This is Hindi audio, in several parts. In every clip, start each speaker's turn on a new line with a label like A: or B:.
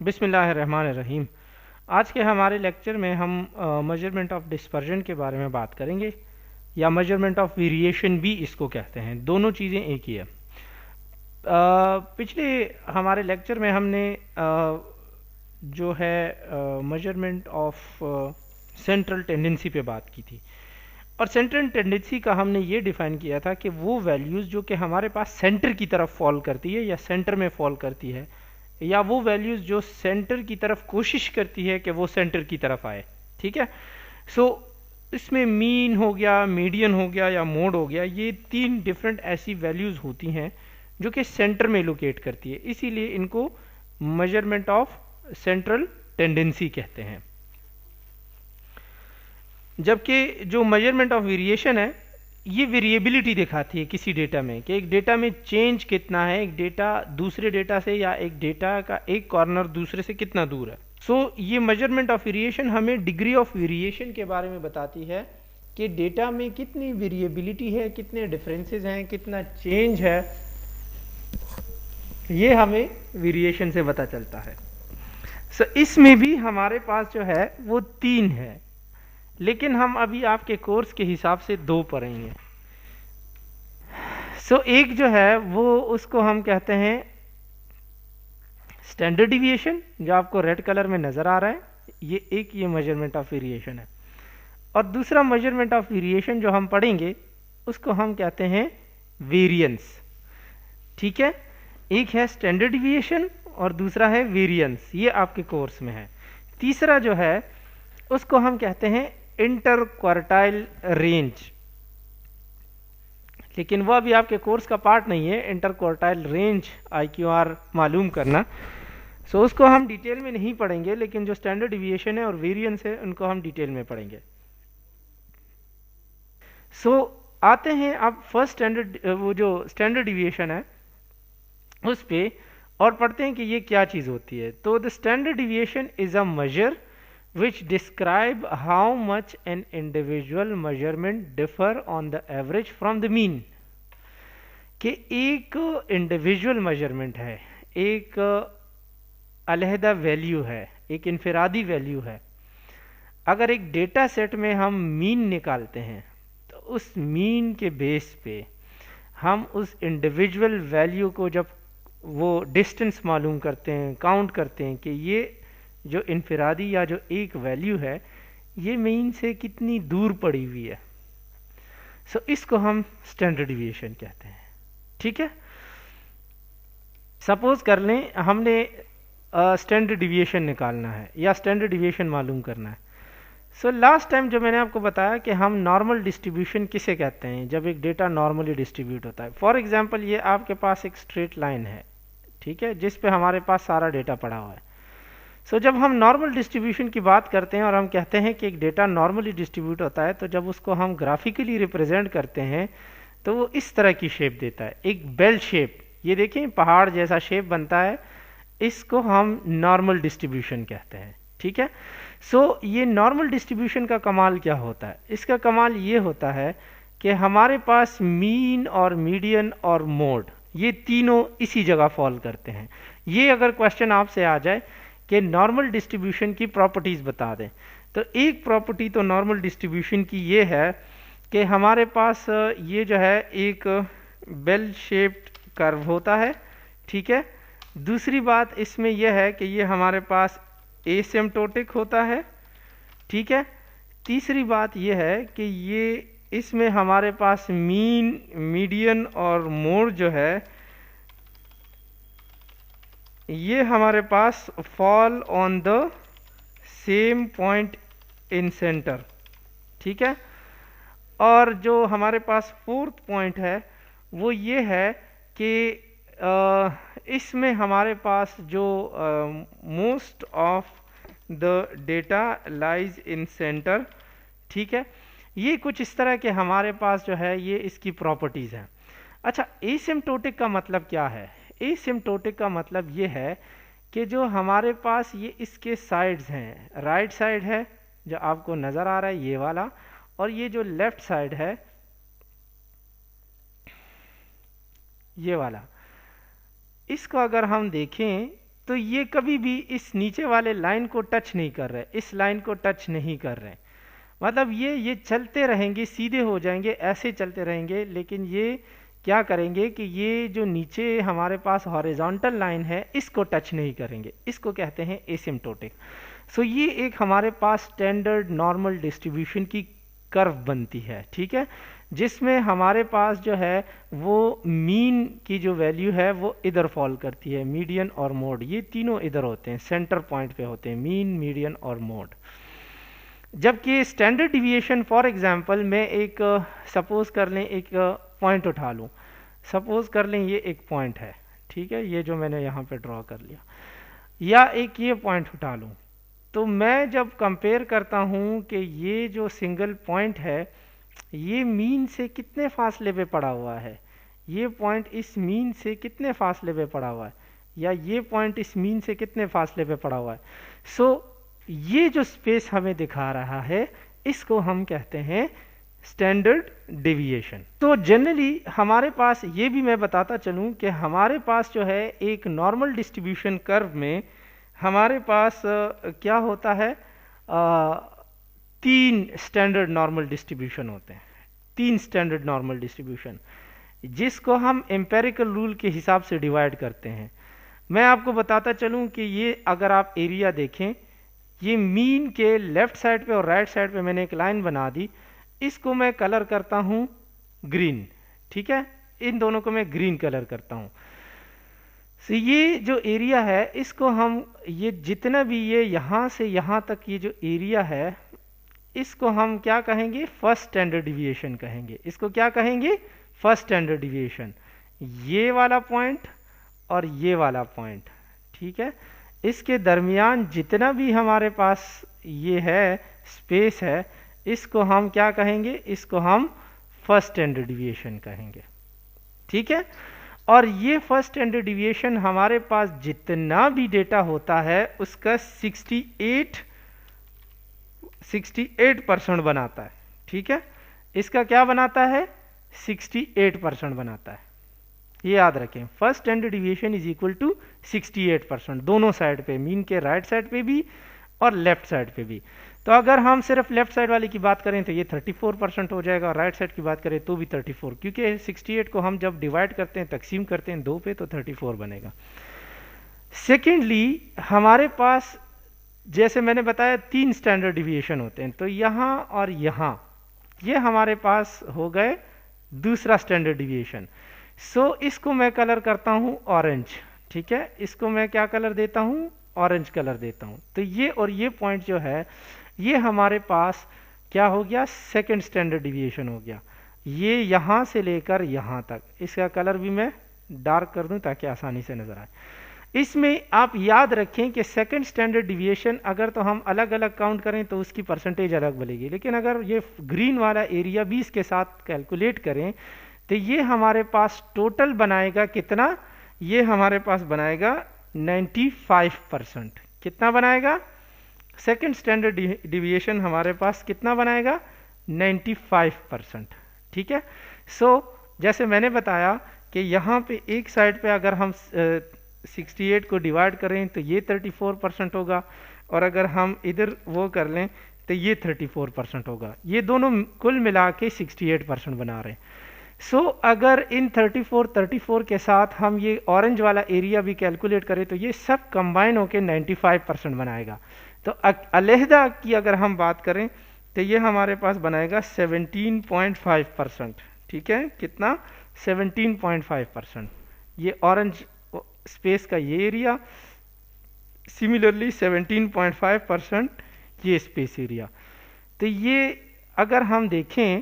A: बिस्मिल्लाहिर्रहमानिर्रहीम। आज के हमारे लेक्चर में हम मेजरमेंट ऑफ डिस्पर्जन के बारे में बात करेंगे, या मेजरमेंट ऑफ वेरिएशन भी इसको कहते हैं। दोनों चीज़ें एक ही है। पिछले हमारे लेक्चर में हमने जो है मेजरमेंट ऑफ सेंट्रल टेंडेंसी पे बात की थी, और सेंट्रल टेंडेंसी का हमने ये डिफाइन किया था कि वो वैल्यूज़ जो कि हमारे पास सेंटर की तरफ फॉल करती है या सेंटर में फॉल करती है, या वो वैल्यूज़ जो सेंटर की तरफ कोशिश करती है कि वो सेंटर की तरफ आए। ठीक है। सो इसमें मीन हो गया, मीडियन हो गया या मोड हो गया, ये तीन डिफरेंट ऐसी वैल्यूज़ होती हैं जो कि सेंटर में लोकेट करती है, इसीलिए इनको मेजरमेंट ऑफ सेंट्रल टेंडेंसी कहते हैं। जबकि जो मेजरमेंट ऑफ वेरिएशन है, ये वेरिएबिलिटी दिखाती है किसी डेटा में कि एक डेटा में चेंज कितना है, एक डेटा दूसरे डेटा से या एक डेटा का एक कॉर्नर दूसरे से कितना दूर है। ये मेजरमेंट ऑफ वेरिएशन हमें डिग्री ऑफ वेरिएशन के बारे में बताती है कि डेटा में कितनी वेरिएबिलिटी है, कितने डिफरेंसेस हैं, कितना चेंज है, ये हमें वेरिएशन से पता चलता है। इसमें भी हमारे पास जो है वो तीन है, लेकिन हम अभी आपके कोर्स के हिसाब से दो पढ़ेंगे। एक जो है वो उसको हम कहते हैं स्टैंडर्ड डिविएशन, जो आपको रेड कलर में नजर आ रहा है, ये मेजरमेंट ऑफ वेरिएशन है। और दूसरा मेजरमेंट ऑफ वेरिएशन जो हम पढ़ेंगे उसको हम कहते हैं वेरिएंस। ठीक है, एक है स्टैंडर्ड डिविएशन और दूसरा है वेरिएंस, ये आपके कोर्स में है। तीसरा जो है उसको हम कहते हैं इंटर क्वार्टाइल रेंज, लेकिन वह अभी आपके कोर्स का पार्ट नहीं है। इंटर क्वार्टाइल रेंज IQR मालूम करना, उसको हम डिटेल में नहीं पढ़ेंगे, लेकिन जो स्टैंडर्ड डिविएशन है और वेरिएंस है उनको हम डिटेल में पढ़ेंगे। आते हैं अब फर्स्ट स्टैंडर्ड, वो जो स्टैंडर्ड डिविएशन है उस पे, और पढ़ते हैं कि ये क्या चीज होती है। तो the standard deviation is a measure which describe how much an individual measurement differ on the average from the mean। कि एक इंडिविजुअल मेजरमेंट है, एक अलहदा वैल्यू है, एक इनफिरादी वैल्यू है। अगर एक डेटा सेट में हम मीन निकालते हैं तो उस मीन के बेस पे हम उस इंडिविजुअल वैल्यू को, जब वो डिस्टेंस मालूम करते हैं, काउंट करते हैं कि ये जो इनफिरादी या जो एक वैल्यू है ये मीन से कितनी दूर पड़ी हुई है। इसको हम स्टैंडर्ड डिविएशन कहते हैं। ठीक है, सपोज कर लें हमने स्टैंडर्ड डिविएशन निकालना है या स्टैंडर्ड डिविएशन मालूम करना है। लास्ट टाइम जो मैंने आपको बताया कि हम नॉर्मल डिस्ट्रीब्यूशन किसे कहते हैं, जब एक डेटा नॉर्मली डिस्ट्रीब्यूट होता है। फॉर एग्जांपल ये आपके पास एक स्ट्रेट लाइन है, ठीक है, जिस पे हमारे पास सारा डेटा पड़ा हुआ है। जब हम नॉर्मल डिस्ट्रीब्यूशन की बात करते हैं और हम कहते हैं कि एक डेटा नॉर्मली डिस्ट्रीब्यूट होता है, तो जब उसको हम ग्राफिकली रिप्रेजेंट करते हैं तो वो इस तरह की शेप देता है, एक बेल शेप। ये देखें, पहाड़ जैसा शेप बनता है, इसको हम नॉर्मल डिस्ट्रीब्यूशन कहते हैं। ठीक है, ये नॉर्मल डिस्ट्रीब्यूशन का कमाल क्या होता है? इसका कमाल ये होता है कि हमारे पास मीन और मीडियन और मोड, ये तीनों इसी जगह फॉल करते हैं। ये अगर क्वेश्चन आपसे आ जाए कि नॉर्मल डिस्ट्रीब्यूशन की प्रॉपर्टीज बता दें, तो एक प्रॉपर्टी तो नॉर्मल डिस्ट्रीब्यूशन की ये है कि हमारे पास ये जो है एक बेल शेप्ड कर्व होता है। ठीक है, दूसरी बात इसमें यह है कि ये हमारे पास एसिम्प्टोटिक होता है। ठीक है, तीसरी बात यह है कि ये इसमें हमारे पास मीन, मीडियन और मोड जो है ये हमारे पास fall on the same point in centre. ठीक है, और जो हमारे पास फोर्थ पॉइंट है वो ये है कि इसमें हमारे पास जो most of the data lies in centre. ठीक है, ये कुछ इस तरह के हमारे पास जो है ये इसकी प्रॉपर्टीज हैं। अच्छा, एसिम्प्टोटिक का मतलब क्या है? एसिम्प्टोटिक का मतलब ये है कि जो हमारे पास ये इसके साइड्स हैं, राइट साइड है जो आपको नजर आ रहा है ये वाला, और ये जो लेफ्ट साइड है ये वाला, इसको अगर हम देखें तो ये कभी भी इस नीचे वाले लाइन को टच नहीं कर रहे, इस लाइन को टच नहीं कर रहे। मतलब ये चलते रहेंगे, सीधे हो जाएंगे, ऐसे चलते रहेंगे, लेकिन ये क्या करेंगे कि ये जो नीचे हमारे पास हॉरिजॉन्टल लाइन है इसको टच नहीं करेंगे, इसको कहते हैं एसिम्प्टोटिक। सो ये एक हमारे पास स्टैंडर्ड नॉर्मल डिस्ट्रीब्यूशन की कर्व बनती है, ठीक है, जिसमें हमारे पास जो है वो मीन की जो वैल्यू है वो इधर फॉल करती है, मीडियन और मोड, ये तीनों इधर होते हैं, सेंटर पॉइंट पे होते हैं, मीन, मीडियन और मोड। जबकि स्टैंडर्ड डिविएशन, फॉर एग्जांपल मैं एक सपोज कर लें एक पॉइंट उठा लूँ, सपोज कर लें ये एक पॉइंट है, ठीक है, ये जो मैंने यहाँ पे ड्रॉ कर लिया, या एक ये पॉइंट उठा लूँ, तो मैं जब कंपेयर करता हूँ कि ये जो सिंगल पॉइंट है ये मीन से कितने फासले पे पड़ा हुआ है, ये पॉइंट इस मीन से कितने फासले पे पड़ा हुआ है, या ये पॉइंट इस मीन से कितने फासले पे पड़ा हुआ है। सो ये जो स्पेस हमें दिखा रहा है इसको हम कहते हैं स्टैंडर्ड डेविएशन। तो जनरली हमारे पास, ये भी मैं बताता चलूं कि हमारे पास जो है एक नॉर्मल डिस्ट्रीब्यूशन कर्व में हमारे पास क्या होता है, 3 स्टैंडर्ड नॉर्मल डिस्ट्रीब्यूशन होते हैं, 3 स्टैंडर्ड नॉर्मल डिस्ट्रीब्यूशन, जिसको हम एम्पेरिकल रूल के हिसाब से डिवाइड करते हैं। मैं आपको बताता चलूं कि ये अगर आप एरिया देखें, ये मीन के लेफ्ट साइड पे और राइट साइड पे मैंने एक लाइन बना दी, इसको मैं कलर करता हूं ग्रीन, ठीक है, इन दोनों को मैं ग्रीन कलर करता हूं। तो ये जो एरिया है इसको हम, ये जितना भी ये यहां से यहां तक ये जो एरिया है इसको हम क्या कहेंगे, फर्स्ट स्टैंडर्ड डिविएशन कहेंगे। इसको क्या कहेंगे, फर्स्ट स्टैंडर्ड डिविएशन। ये वाला पॉइंट और ये वाला पॉइंट, ठीक है, इसके दरमियान जितना भी हमारे पास ये है स्पेस है, इसको हम क्या कहेंगे, इसको हम फर्स्ट स्टैंडर्ड डिविएशन कहेंगे, ठीक है। और ये फर्स्ट स्टैंडर्ड डिविएशन हमारे पास जितना भी डेटा होता है उसका 68% बनाता है, ठीक है, इसका क्या बनाता है, 68% बनाता है। ये याद रखें, first standard deviation is equal to 68%, दोनों साइड पे, मीन के राइट साइड पे भी और लेफ्ट साइड पे भी। तो अगर हम सिर्फ लेफ्ट साइड वाले की बात करें तो ये 34% हो जाएगा, और राइट साइड की बात करें तो भी 34, क्योंकि 68 को हम जब डिवाइड करते हैं, तकसीम करते हैं 2 पे, तो 34 बनेगा। सेकेंडली हमारे पास जैसे मैंने बताया 3 स्टैंडर्ड डिविएशन होते हैं, तो यहाँ और यहाँ ये हमारे पास हो गए दूसरा स्टैंडर्ड डिविएशन। सो इसको मैं कलर करता हूँ ऑरेंज, ठीक है, इसको मैं क्या कलर देता हूँ, ऑरेंज कलर देता हूँ। तो ये और ये पॉइंट जो है ये हमारे पास क्या हो गया, सेकंड स्टैंडर्ड डिविएशन हो गया। ये यहाँ से लेकर यहाँ तक, इसका कलर भी मैं डार्क कर दूं ताकि आसानी से नजर आए। इसमें आप याद रखें कि सेकंड स्टैंडर्ड डिविएशन अगर तो हम अलग अलग काउंट करें तो उसकी परसेंटेज अलग बनेगी, लेकिन अगर ये ग्रीन वाला एरिया भी इसके साथ कैलकुलेट करें तो ये हमारे पास टोटल बनाएगा कितना, ये हमारे पास बनाएगा 95%। कितना बनाएगा, सेकंड स्टैंडर्ड डिविएशन हमारे पास कितना बनाएगा, 95%, ठीक है। सो जैसे मैंने बताया कि यहाँ पे एक साइड पे अगर हम 68 को डिवाइड करें तो ये 34% होगा, और अगर हम इधर वो कर लें तो ये 34% होगा। ये दोनों कुल मिला के 68% बना रहे हैं। सो अगर इन 34 के साथ हम ये ऑरेंज वाला एरिया भी कैलकुलेट करें तो ये सब कंबाइन होके 95% बनाएगा। तो अलहदा की अगर हम बात करें तो ये हमारे पास बनाएगा 17.5%, ठीक है, कितना, 17.5%। ये ऑरेंज स्पेस का ये एरिया, सिमिलरली 17.5% ये स्पेस एरिया। तो ये अगर हम देखें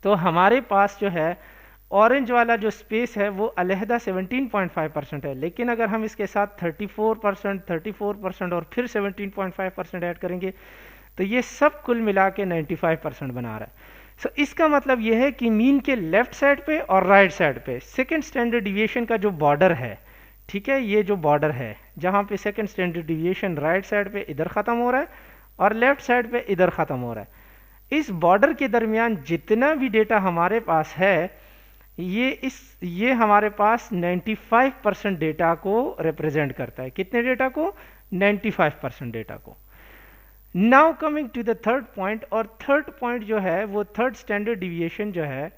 A: तो हमारे पास जो है ऑरेंज वाला जो स्पेस है वो अलहदा 17.5% है, लेकिन अगर हम इसके साथ 34% और फिर 17.5% ऐड करेंगे तो ये सब कुल मिला के 95% बना रहा है। सो इसका मतलब यह है कि मीन के लेफ्ट साइड पे और राइट साइड पे सेकंड स्टैंडर्ड डिविएशन का जो बॉर्डर है, ठीक है, ये जो बॉर्डर है जहां पे second standard deviation right side पे इधर खत्म हो रहा है और लेफ्ट साइड पे इधर खत्म हो रहा है, इस बॉर्डर के दरमियान जितना भी डेटा हमारे पास है ये हमारे पास 95% डेटा को रिप्रेजेंट करता है। कितने डेटा को? 95% डेटा को। Now coming to the third point, और थर्ड पॉइंट जो है वो थर्ड स्टैंडर्ड डिविएशन जो है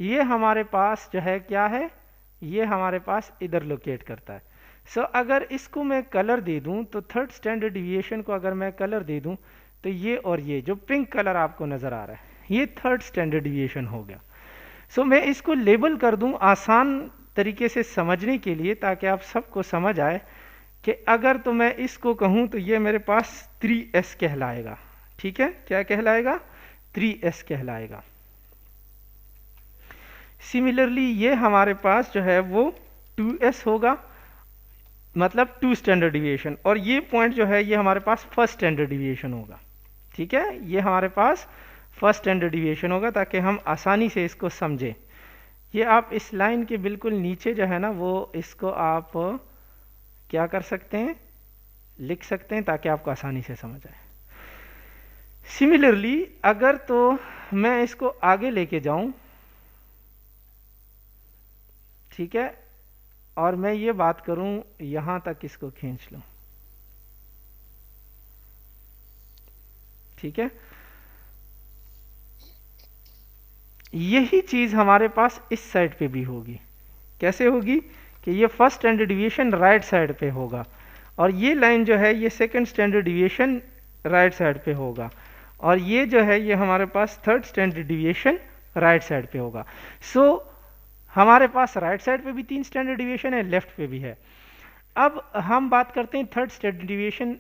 A: ये हमारे पास जो है क्या है, ये हमारे पास इधर लोकेट करता है। सो अगर इसको मैं कलर दे दूं तो थर्ड स्टैंडर्ड डिविएशन को अगर मैं कलर दे दूं तो ये और ये जो पिंक कलर आपको नजर आ रहा है ये थर्ड स्टैंडर्ड डिविएशन हो गया। सो मैं इसको लेबल कर दूं आसान तरीके से समझने के लिए ताकि आप सबको समझ आए कि अगर तो मैं इसको कहूं तो ये मेरे पास 3S कहलाएगा। ठीक है, क्या कहलाएगा? 3S कहलाएगा। सिमिलरली ये हमारे पास जो है वो 2S होगा, मतलब 2 स्टैंडर्ड डिविएशन, और ये पॉइंट जो है ये हमारे पास फर्स्ट स्टैंडर्ड डिविएशन होगा। ठीक है, ये हमारे पास फर्स्ट स्टैंडर्ड डिविएशन होगा ताकि हम आसानी से इसको समझें। ये आप इस लाइन के बिल्कुल नीचे जो है ना वो इसको आप क्या कर सकते हैं, लिख सकते हैं ताकि आपको आसानी से समझ आए। सिमिलरली अगर तो मैं इसको आगे लेके जाऊं, ठीक है, और मैं ये बात करूं यहां तक इसको खींच लूं, ठीक है, यही चीज हमारे पास इस साइड पे भी होगी। कैसे होगी कि ये first standard deviation right side पे होगा और ये लाइन जो है ये second standard deviation right side पे होगा, और ये जो है ये हमारे पास third standard deviation right side पे होगा। सो हमारे पास राइट साइड पे भी 3 स्टैंडर्ड डिविएशन है, लेफ्ट पे भी है। अब हम बात करते हैं थर्ड स्टैंडर्ड डिविएशन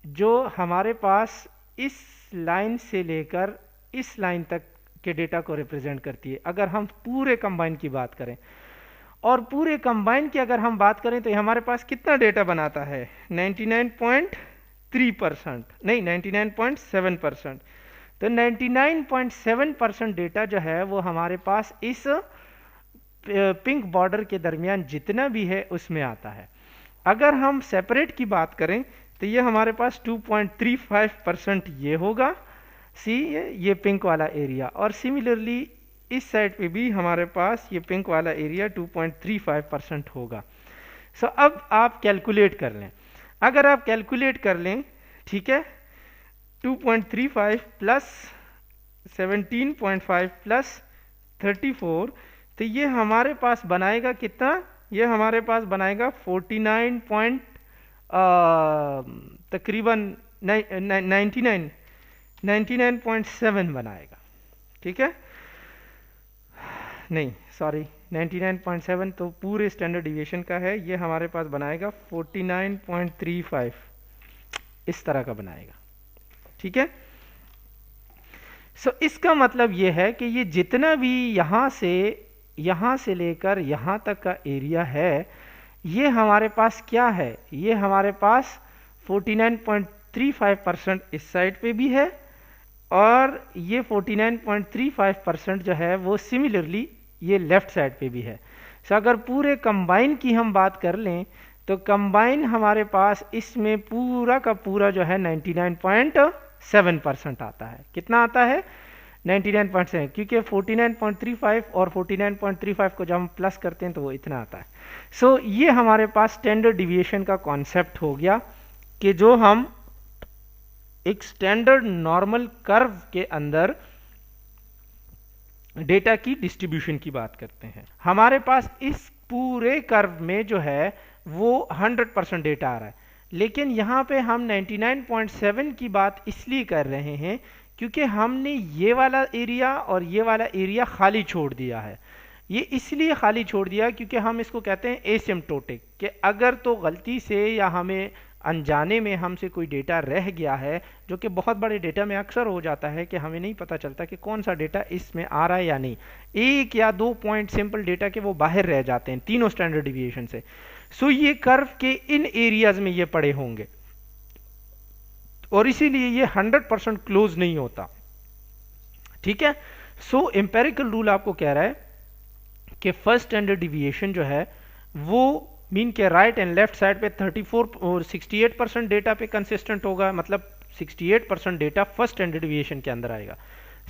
A: जो हमारे पास इस लाइन से लेकर इस लाइन तक के डेटा को रिप्रेजेंट करती है। अगर हम पूरे कंबाइन की बात करें, और पूरे कंबाइन की अगर हम बात करें तो ये हमारे पास कितना डेटा बनाता है? 99.3%, नहीं 99.7%। तो 99.7% डेटा जो है वो हमारे पास इस पिंक बॉर्डर के दरमियान जितना भी है उसमें आता है। अगर हम सेपरेट की बात करें तो ये हमारे पास 2.35% ये होगा, सी ये पिंक वाला एरिया, और सिमिलरली इस साइड पे भी हमारे पास ये पिंक वाला एरिया 2.35% होगा। सो अब आप कैलकुलेट कर लें। अगर आप कैलकुलेट कर लें, ठीक है, 2.35 प्लस 17.5 प्लस 34, तो ये हमारे पास बनाएगा कितना? ये हमारे पास बनाएगा 49 तकरीबन 99.7 बनाएगा। ठीक है, नहीं सॉरी 99.7 तो पूरे स्टैंडर्ड डिविएशन का है, ये हमारे पास बनाएगा 49.35, इस तरह का बनाएगा। ठीक है, सो इसका मतलब ये है कि ये जितना भी यहां से लेकर यहां तक का एरिया है ये हमारे पास क्या है? ये हमारे पास 49.35% इस साइड पे भी है, और ये 49.35% जो है वो सिमिलरली ये लेफ्ट साइड पे भी है। सो अगर पूरे कंबाइन की हम बात कर लें तो कंबाइन हमारे पास इसमें पूरा का पूरा जो है 99.7% आता है। कितना आता है? 99.7, क्योंकि 49.35 और 49.35 को जब हम प्लस करते हैं तो वो इतना आता है। सो ये हमारे पास स्टैंडर्ड डिविएशन का कॉन्सेप्ट हो गया कि जो हम एक स्टैंडर्ड नॉर्मल कर्व के अंदर डेटा की डिस्ट्रीब्यूशन की बात करते हैं। हमारे पास इस पूरे कर्व में जो है वो 100% डेटा आ रहा है, लेकिन यहाँ पे हम 99.7 की बात इसलिए कर रहे हैं क्योंकि हमने ये वाला एरिया और ये वाला एरिया खाली छोड़ दिया है। ये इसलिए खाली छोड़ दिया क्योंकि हम इसको कहते हैं एसिम्प्टोटिक, कि अगर तो गलती से या हमें अनजाने में हमसे कोई डेटा रह गया है, जो कि बहुत बड़े डेटा में अक्सर हो जाता है कि हमें नहीं पता चलता कि कौन सा डेटा इसमें आ रहा है या नहीं, 1 या 2 पॉइंट सिंपल डेटा के वो बाहर रह जाते हैं तीनों स्टैंडर्ड डिविएशन से। सो ये कर्व के इन एरियाज में ये पड़े होंगे और इसीलिए ये 100% क्लोज नहीं होता। ठीक है, सो एम्पेरिकल रूल आपको कह रहा है कि फर्स्ट स्टैंडर्ड डिविएशन जो है वो मीन के राइट एंड लेफ्ट साइड पे 34 और 68% डेटा पे कंसिस्टेंट होगा, मतलब 68% डेटा फर्स्ट स्टैंडर्ड डिविएशन के अंदर आएगा।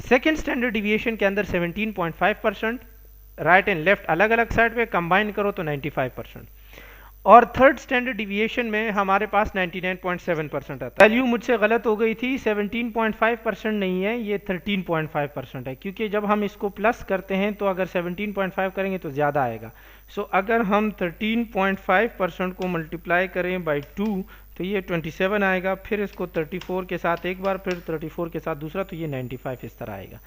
A: सेकेंड स्टैंडर्ड डिविएशन के अंदर 17.5%, राइट एंड लेफ्ट अलग अलग साइड पे कंबाइन करो तो 95%। और थर्ड स्टैंडर्ड डिविएशन में हमारे पास 99.7% आता है। वैल्यू मुझसे गलत हो गई थी, 17.5% नहीं है, ये 13.5% है, क्योंकि जब हम इसको प्लस करते हैं तो अगर 17.5 करेंगे तो ज़्यादा आएगा। सो अगर हम 13.5% को मल्टीप्लाई करें बाई 2 तो ये 27 आएगा, फिर इसको 34 के साथ एक बार, फिर 34 के साथ दूसरा, तो ये 95 इस तरह आएगा।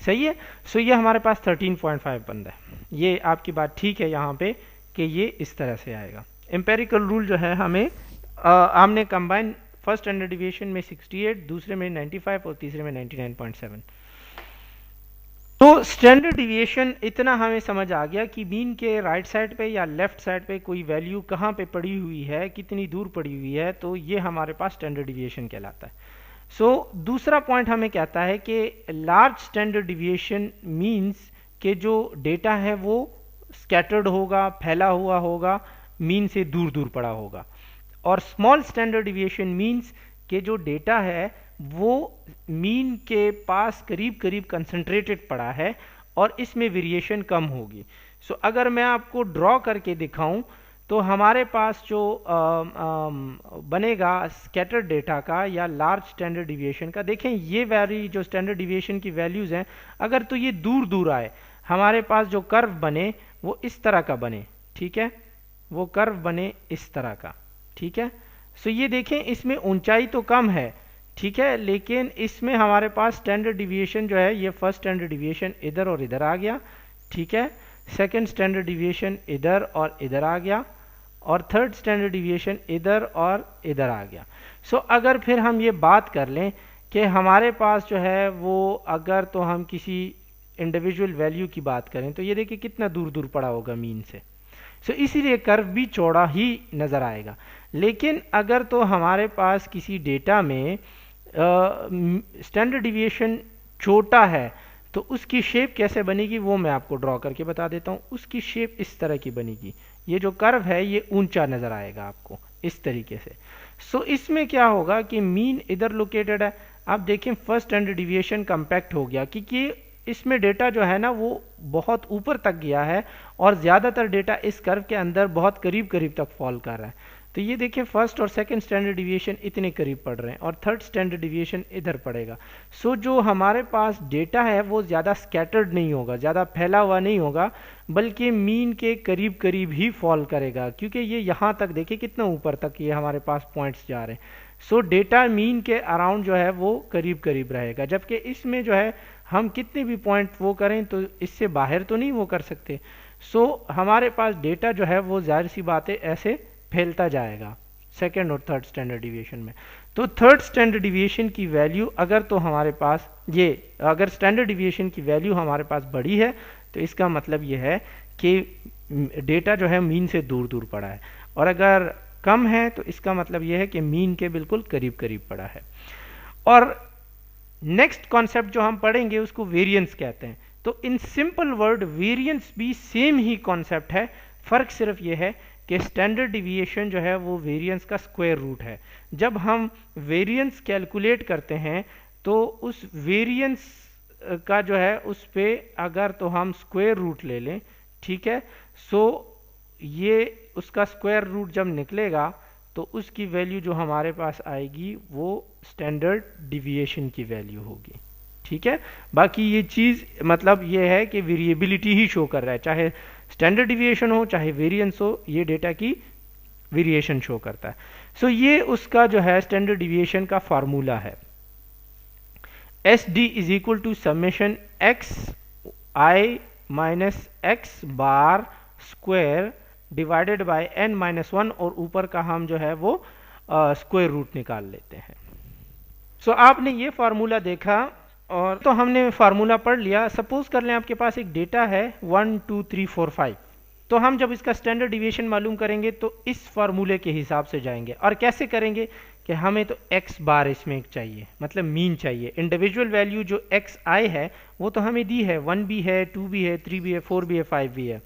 A: सही है। सो ये हमारे पास 13.5 बनता है। ये आपकी बात ठीक है यहाँ पे कि ये इस तरह से आएगा। एम्पेरिकल रूल जो है हमें हमने कंबाइन फर्स्ट स्टैंडर्ड डिविएशन में 68, दूसरे में 95 और तीसरे में 99.7। तो स्टैंडर्ड डिविएशन इतना हमें समझ आ गया कि मीन के राइट साइड पे या लेफ्ट साइड पे कोई वैल्यू कहाँ पे पड़ी हुई है, कितनी दूर पड़ी हुई है, तो ये हमारे पास स्टैंडर्ड डिविएशन कहलाता है। सो दूसरा पॉइंट हमें कहता है कि लार्ज स्टैंडर्ड डिविएशन मीन्स के जो डेटा है वो स्कैटर्ड होगा, फैला हुआ होगा, मीन से दूर दूर पड़ा होगा। और स्मॉल स्टैंडर्ड डिविएशन मीन्स के जो डेटा है वो मीन के पास करीब करीब कंसंट्रेटेड पड़ा है और इसमें वेरिएशन कम होगी। सो अगर मैं आपको ड्रॉ करके दिखाऊं तो हमारे पास जो बनेगा स्कैटर्ड डेटा का या लार्ज स्टैंडर्ड डिविएशन का, देखें ये वैल्यू जो स्टैंडर्ड डिविएशन की वैल्यूज हैं, अगर तो ये दूर दूर आए, हमारे पास जो कर्व बने वो इस तरह का बने, ठीक है, वो कर्व बने इस तरह का, ठीक है। सो ये देखें इसमें ऊंचाई तो कम है, ठीक है, लेकिन इसमें हमारे पास स्टैंडर्ड डिविएशन जो है, ये फर्स्ट स्टैंडर्ड डिविएशन इधर और इधर आ गया, ठीक है, सेकंड स्टैंडर्ड डिविएशन इधर और इधर आ गया, और थर्ड स्टैंडर्ड डिविएशन इधर और इधर आ गया। सो अगर फिर हम ये बात कर लें कि हमारे पास जो है वो, अगर तो हम किसी इंडिविजुअल वैल्यू की बात करें तो ये देखिए कितना दूर दूर पड़ा होगा मीन से। सो इसीलिए कर्व भी चौड़ा ही नज़र आएगा। लेकिन अगर तो हमारे पास किसी डेटा में स्टैंडर्ड डिविएशन छोटा है तो उसकी शेप कैसे बनेगी वो मैं आपको ड्रॉ करके बता देता हूँ। उसकी शेप इस तरह की बनेगी, ये जो कर्व है ये ऊंचा नज़र आएगा आपको इस तरीके से। सो इसमें क्या होगा कि मीन इधर लोकेटेड है, आप देखें फर्स्ट स्टैंडर्ड डिविएशन कम्पैक्ट हो गया क्योंकि इसमें डेटा जो है ना वो बहुत ऊपर तक गया है और ज़्यादातर डेटा इस कर्व के अंदर बहुत करीब करीब तक फॉल कर रहा है। तो ये देखिए फर्स्ट और सेकंड स्टैंडर्ड डिविएशन इतने करीब पड़ रहे हैं और थर्ड स्टैंडर्ड डिविएशन इधर पड़ेगा। सो जो हमारे पास डेटा है वो ज़्यादा स्कैटर्ड नहीं होगा, ज़्यादा फैला हुआ नहीं होगा, बल्कि मीन के करीब करीब ही फॉल करेगा, क्योंकि ये यहाँ तक देखिए कितना ऊपर तक ये हमारे पास पॉइंट्स जा रहे हैं। सो डेटा मीन के अराउंड जो है वो करीब करीब रहेगा, जबकि इसमें जो है हम कितने भी पॉइंट वो करें तो इससे बाहर तो नहीं वो कर सकते। सो हमारे पास डेटा जो है वो जाहिर सी बात है ऐसे फैलता जाएगा सेकेंड और थर्ड स्टैंडर्ड डिविएशन में। तो थर्ड स्टैंडर्ड डिविएशन की वैल्यू अगर तो हमारे पास ये, अगर स्टैंडर्ड डिविएशन की वैल्यू हमारे पास बड़ी है तो इसका मतलब ये है कि डेटा जो है मीन से दूर दूर पड़ा है, और अगर कम है तो इसका मतलब यह है कि मीन के बिल्कुल करीब करीब पड़ा है। और नेक्स्ट कॉन्सेप्ट जो हम पढ़ेंगे उसको वेरिएंस कहते हैं। तो इन सिंपल वर्ड वेरिएंस भी सेम ही कॉन्सेप्ट है, फर्क सिर्फ यह है कि स्टैंडर्ड डिविएशन जो है वो वेरिएंस का स्क्वायर रूट है। जब हम वेरिएंस कैलकुलेट करते हैं तो उस वेरिएंस का जो है उस पे अगर तो हम स्क्वायर रूट ले लें, ठीक है, सो ये उसका स्क्वायर रूट जब निकलेगा तो उसकी वैल्यू जो हमारे पास आएगी वो स्टैंडर्ड डिविएशन की वैल्यू होगी, ठीक है। बाकी ये चीज़ मतलब ये है कि वेरिएबिलिटी ही शो कर रहा है, चाहे स्टैंडर्ड डिविएशन हो चाहे वेरिएंस हो, ये डेटा की वेरिएशन शो करता है। सो ये उसका जो है स्टैंडर्ड डिविएशन का फार्मूला है, S D is equal to summation X I minus X bar square divided by n minus 1, और ऊपर का हम जो है वो स्क्वायर रूट निकाल लेते हैं। सो आपने ये फार्मूला देखा और तो हमने फार्मूला पढ़ लिया। सपोज कर लें आपके पास एक डेटा है 1 2 3 4 5, तो हम जब इसका स्टैंडर्ड डिविएशन मालूम करेंगे तो इस फार्मूले के हिसाब से जाएंगे। और कैसे करेंगे कि हमें तो x बार इसमें एक चाहिए, मतलब मीन चाहिए। इंडिविजुअल वैल्यू जो एक्स आई है वो तो हमें दी है, 1 भी है, 2 भी है, 3 भी है, 4 भी है, 5 भी है,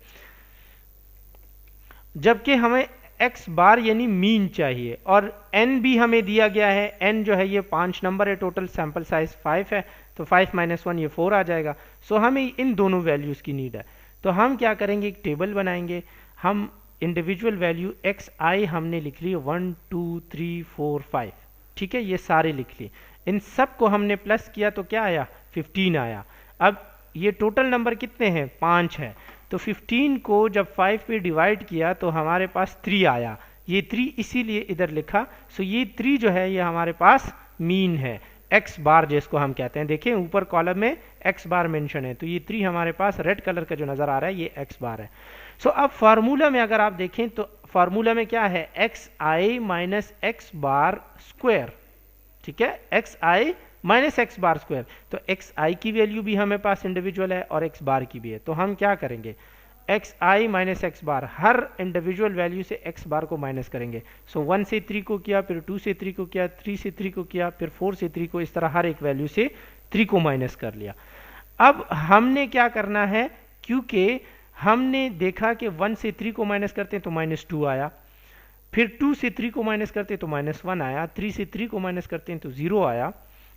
A: जबकि हमें x बार यानी मीन चाहिए। और n भी हमें दिया गया है, n जो है ये 5 नंबर है, टोटल सैंपल साइज 5 है, तो 5 माइनस 1 ये 4 आ जाएगा। सो हमें इन दोनों वैल्यूज की नीड है। तो हम क्या करेंगे, एक टेबल बनाएंगे। हम इंडिविजुअल वैल्यू एक्स आई हमने लिख ली 1 2 3 4 5, ठीक है, ये सारे लिख लिए। इन सब को हमने प्लस किया तो क्या आया, 15 आया। अब ये टोटल नंबर कितने हैं, 5 है, तो 15 को जब 5 पे डिवाइड किया तो हमारे पास 3 आया। ये 3 इसीलिए इधर लिखा। सो ये 3 जो है ये हमारे पास मीन है, एक्स बार जिसको हम कहते हैं। देखिए ऊपर कॉलम में एक्स बार मेंशन है, तो ये 3 हमारे पास रेड कलर का जो नजर आ रहा है ये एक्स बार है। सो अब फार्मूला में अगर आप देखें तो फार्मूला में क्या है, x I minus X bar square, ठीक है, x I minus X bar square. तो एक्स आई की वैल्यू भी हमें पास इंडिविजुअल है और एक्स बार की भी है, तो हम क्या करेंगे, x I minus X bar, her individual value से एक्स बार को माइनस करेंगे। सो 1 से 3 को किया, फिर 2 से 3 को किया, 3 से 3 को किया, फिर 4 से 3 को, इस तरह हर एक वैल्यू से 3 को माइनस कर लिया। अब हमने क्या करना है, क्योंकि हमने देखा कि 1 से 3 को माइनस करते हैं तो -2 आया, फिर 2 से 3 को माइनस करते हैं तो -1 आया, 3 से 3 को माइनस करते हैं तो 0 आया,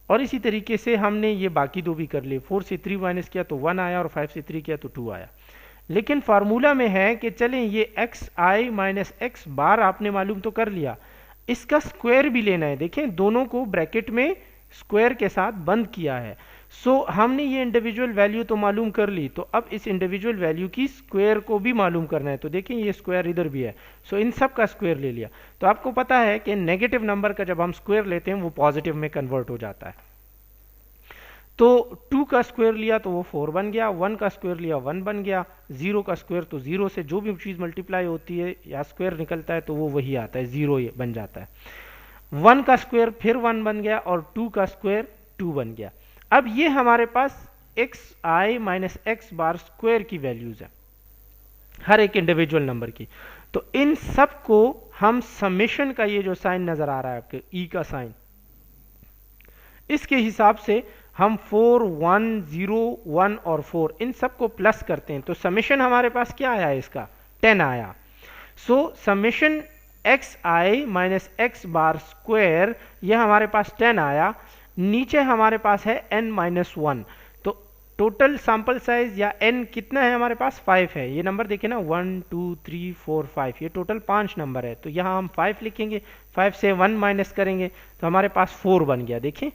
A: और इसी तरीके से हमने ये बाकी दो भी कर लिए। 4 से 3 माइनस किया तो 1 आया, और 5 से 3 किया तो 2 आया। लेकिन फार्मूला में है कि चलें ये एक्स आई माइनस एक्स बार आपने मालूम तो कर लिया, इसका स्क्वायर भी लेना है। देखें दोनों को ब्रैकेट में स्क्वायर के साथ बंद किया है। सो हमने ये इंडिविजुअल वैल्यू तो मालूम कर ली, तो अब इस इंडिविजुअल वैल्यू की स्क्वायर को भी मालूम करना है। तो देखें ये स्क्वायर इधर भी है, सो इन सब का स्क्वायर ले लिया। तो आपको पता है कि नेगेटिव नंबर का जब हम स्क्वायर लेते हैं वो पॉजिटिव में कन्वर्ट हो जाता है। तो 2 का स्क्वायर लिया तो वो 4 बन गया, 1 का स्क्वायर लिया 1 बन गया, 0 का स्क्वायर तो 0 से जो भी चीज़ मल्टीप्लाई होती है या स्क्वायर निकलता है तो वो वही आता है, 0 बन जाता है। 1 का स्क्वायर फिर 1 बन गया, और 2 का स्क्वायर 2 बन गया। अब ये हमारे पास x I minus X bar square की वैल्यूज है हर एक इंडिविजुअल नंबर की। तो इन सब को हम समेशन का ये जो साइन नजर आ रहा है आपके ई का साइन, इसके हिसाब से हम 4 1 0 1 और 4 इन सब को प्लस करते हैं, तो समेशन हमारे पास क्या आया, इसका 10 आया। सो summation X I minus X bar square ये हमारे पास 10 आया। नीचे हमारे पास है n माइनस 1, तो टोटल सैंपल साइज या n कितना है हमारे पास, 5 है। ये नंबर देखिए ना 1 2 3 4 5, ये टोटल 5 नंबर है। तो यहाँ हम 5 लिखेंगे, 5 से 1 माइनस करेंगे तो हमारे पास 4 बन गया। देखिए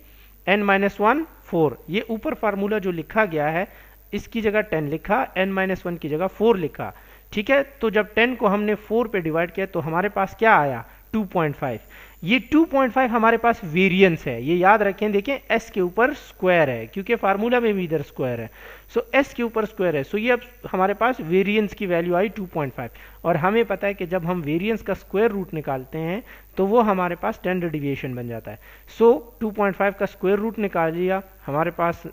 A: n माइनस 1 4, ये ऊपर फार्मूला जो लिखा गया है इसकी जगह 10 लिखा, n माइनस 1 की जगह 4 लिखा, ठीक है। तो जब 10 को हमने 4 पे डिवाइड किया तो हमारे पास क्या आया, 2.5। ये 2.5 हमारे पास वेरिएंस है, ये याद रखें। देखें s के ऊपर स्क्वायर है क्योंकि फार्मूला में भी इधर स्क्वायर है, सो s के ऊपर स्क्वायर है। सो ये अब हमारे पास वेरिएंस की वैल्यू आई 2.5, और हमें पता है कि जब हम वेरिएंस का स्क्वायर रूट निकालते हैं तो वो हमारे पास स्टैंडर्ड डिविएशन बन जाता है। सो 2.5 का स्क्वायर रूट निकाल लिया, हमारे पास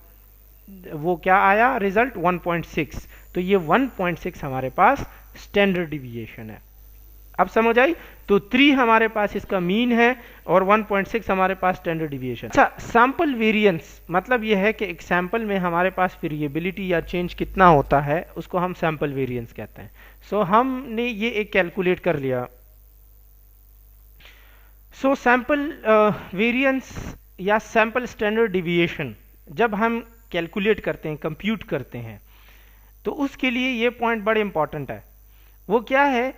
A: वो क्या आया रिजल्ट 1.6। तो ये 1.6 हमारे पास स्टैंडर्ड डिविएशन है। अब समझ आई, तो 3 हमारे पास इसका मीन है और 1.6 हमारे पास स्टैंडर्ड डिविएशन। अच्छा, सैंपल वेरिएंस मतलब यह है कि एक सैंपल में हमारे पास वेरिएबिलिटी या चेंज कितना होता है उसको हम सैंपल वेरिएंस कहते हैं। सो हमने ये एक कैलकुलेट कर लिया। सो सैंपल वेरिएंस या सैंपल स्टैंडर्ड डिविएशन जब हम कैलकुलेट करते हैं, कंप्यूट करते हैं, तो उसके लिए ये पॉइंट बड़े इंपॉर्टेंट है। वो क्या है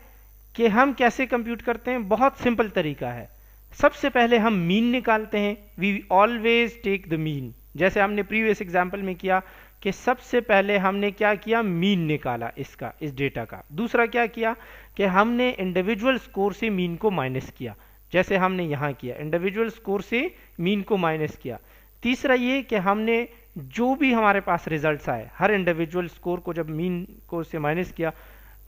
A: कि हम कैसे कंप्यूट करते हैं, बहुत सिंपल तरीका है। सबसे पहले हम मीन निकालते हैं, we always take the mean. जैसे हमने प्रीवियस एग्जांपल में किया कि सबसे पहले हमने क्या किया, मीन निकाला इसका, इस डेटा का। दूसरा क्या किया कि हमने इंडिविजुअल स्कोर से मीन को माइनस किया, जैसे हमने यहाँ किया, इंडिविजुअल स्कोर से मीन को माइनस किया। तीसरा ये कि हमने जो भी हमारे पास रिजल्ट्स आए, हर इंडिविजुअल स्कोर को जब मीन को से माइनस किया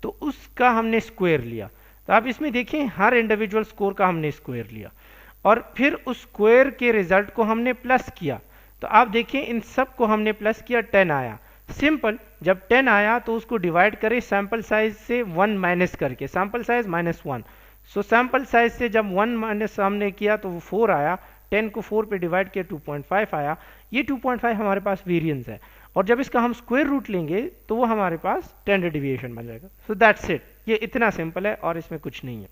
A: तो उसका हमने स्क्वायर लिया। तो आप इसमें देखें हर इंडिविजुअल स्कोर का हमने स्क्वायर लिया, और फिर उस स्क्वायर के रिजल्ट को हमने प्लस किया। तो आप देखें इन सब को हमने प्लस किया, 10 आया। सिंपल, जब 10 आया तो उसको डिवाइड करें सैंपल साइज से 1 माइनस करके, सैंपल साइज -1। सो सैंपल साइज से जब 1 माइनस हमने किया तो वो 4 आया, 10 को 4 पे डिवाइड किया 2.5 आया। ये 2.5 हमारे पास वेरिएंस है, और जब इसका हम स्क्वायर रूट लेंगे तो वो हमारे पास स्टैंडर्ड डिविएशन बन जाएगा। सो दैट्स इट, ये इतना सिंपल है और इसमें कुछ नहीं है।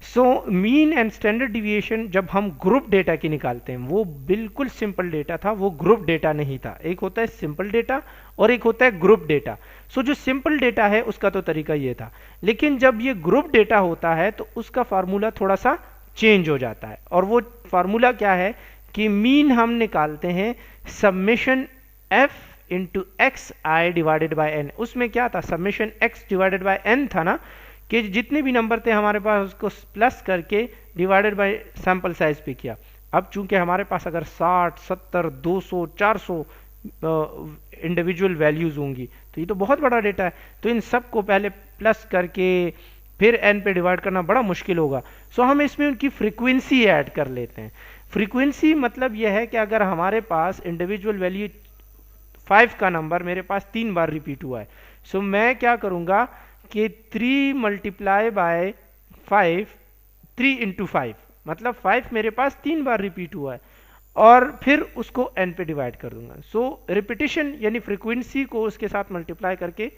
A: So mean and standard deviation जब हम ग्रुप डेटा की निकालते हैं, वो बिल्कुल सिंपल डेटा था, वो ग्रुप डेटा नहीं था। एक होता है सिंपल डेटा और एक होता है ग्रुप डेटा। सो जो सिंपल डेटा है उसका तो तरीका ये था, लेकिन जब ये ग्रुप डेटा होता है तो उसका फार्मूला थोड़ा सा चेंज हो जाता है। और वो फार्मूला क्या है कि मीन हम निकालते हैं summation F into X I divided by N. उसमें क्या था, summation X divided by N था ना, कि जितने भी नंबर थे हमारे पास उसको प्लस करके डिवाइडेड बाय सैंपल साइज पे किया। अब चूंकि हमारे पास अगर 60, 70, 200, 400 इंडिविजुअल वैल्यूज होंगी तो ये तो बहुत बड़ा डेटा है, तो इन सब को पहले प्लस करके फिर एन पे डिवाइड करना बड़ा मुश्किल होगा। सो हम इसमें उनकी फ्रीक्वेंसी ऐड कर लेते हैं। फ्रीक्वेंसी मतलब यह है कि अगर हमारे पास इंडिविजुअल वैल्यू 5 का नंबर मेरे पास 3 बार रिपीट हुआ है, सो मैं क्या करूंगा कि 3 मल्टीप्लाई बाय 5, 3 इंटू 5 मतलब 5 मेरे पास 3 बार रिपीट हुआ है और फिर उसको n पे डिवाइड कर दूंगा। सो रिपीटिशन यानी फ्रीक्वेंसी को उसके साथ मल्टीप्लाई करके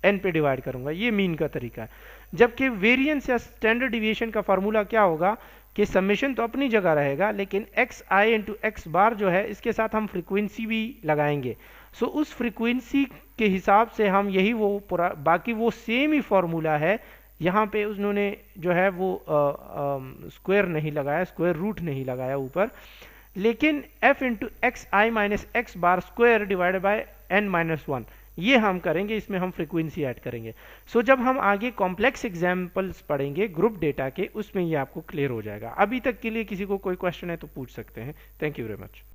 A: n पे डिवाइड करूंगा, ये मीन का तरीका है। जबकि वेरिएंस या स्टैंडर्ड डिविएशन का फार्मूला क्या होगा कि समेशन तो अपनी जगह रहेगा, लेकिन एक्स आई इंटू एक्स बार जो है इसके साथ हम फ्रीक्वेंसी भी लगाएंगे। सो उस फ्रीक्वेंसी के हिसाब से हम यही वो पूरा बाकी वो सेम ही फॉर्मूला है। यहाँ पे उन्होंने जो है वो स्क्वायर नहीं लगाया, स्क्वायर रूट नहीं लगाया ऊपर, लेकिन f into X I minus X bar square divided by n minus 1 ये हम करेंगे, इसमें हम फ्रीक्वेंसी ऐड करेंगे। सो जब हम आगे कॉम्प्लेक्स एग्जाम्पल्स पढ़ेंगे ग्रुप डेटा के, उसमें ये आपको क्लियर हो जाएगा। अभी तक के लिए किसी को कोई क्वेश्चन है तो पूछ सकते हैं। Thank you very much.